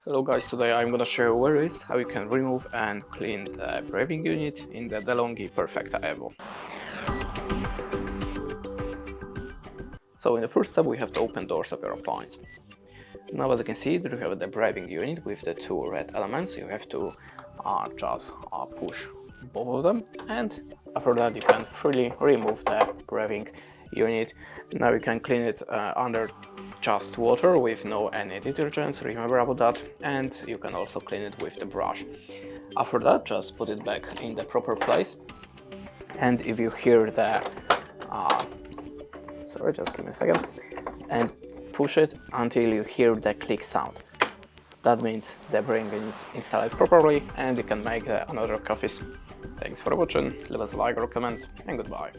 Hello guys, today I'm gonna show you where is how you can remove and clean the brewing unit in the DELONGHI Perfecta Evo. So in the first step we have to open doors of your appliance. Now as you can see, there you have the brewing unit with the two red elements. You have to just push both of them, and after that you can freely remove the brewing unit. Now you can clean it under just water with no any detergents, remember about that, and you can also clean it with the brush. After that, just put it back in the proper place, and if you hear the sorry, just give me a second, and push it until you hear the click sound. That means the brewing is installed properly and you can make another coffees. Thanks for watching, leave us a like or comment, and goodbye.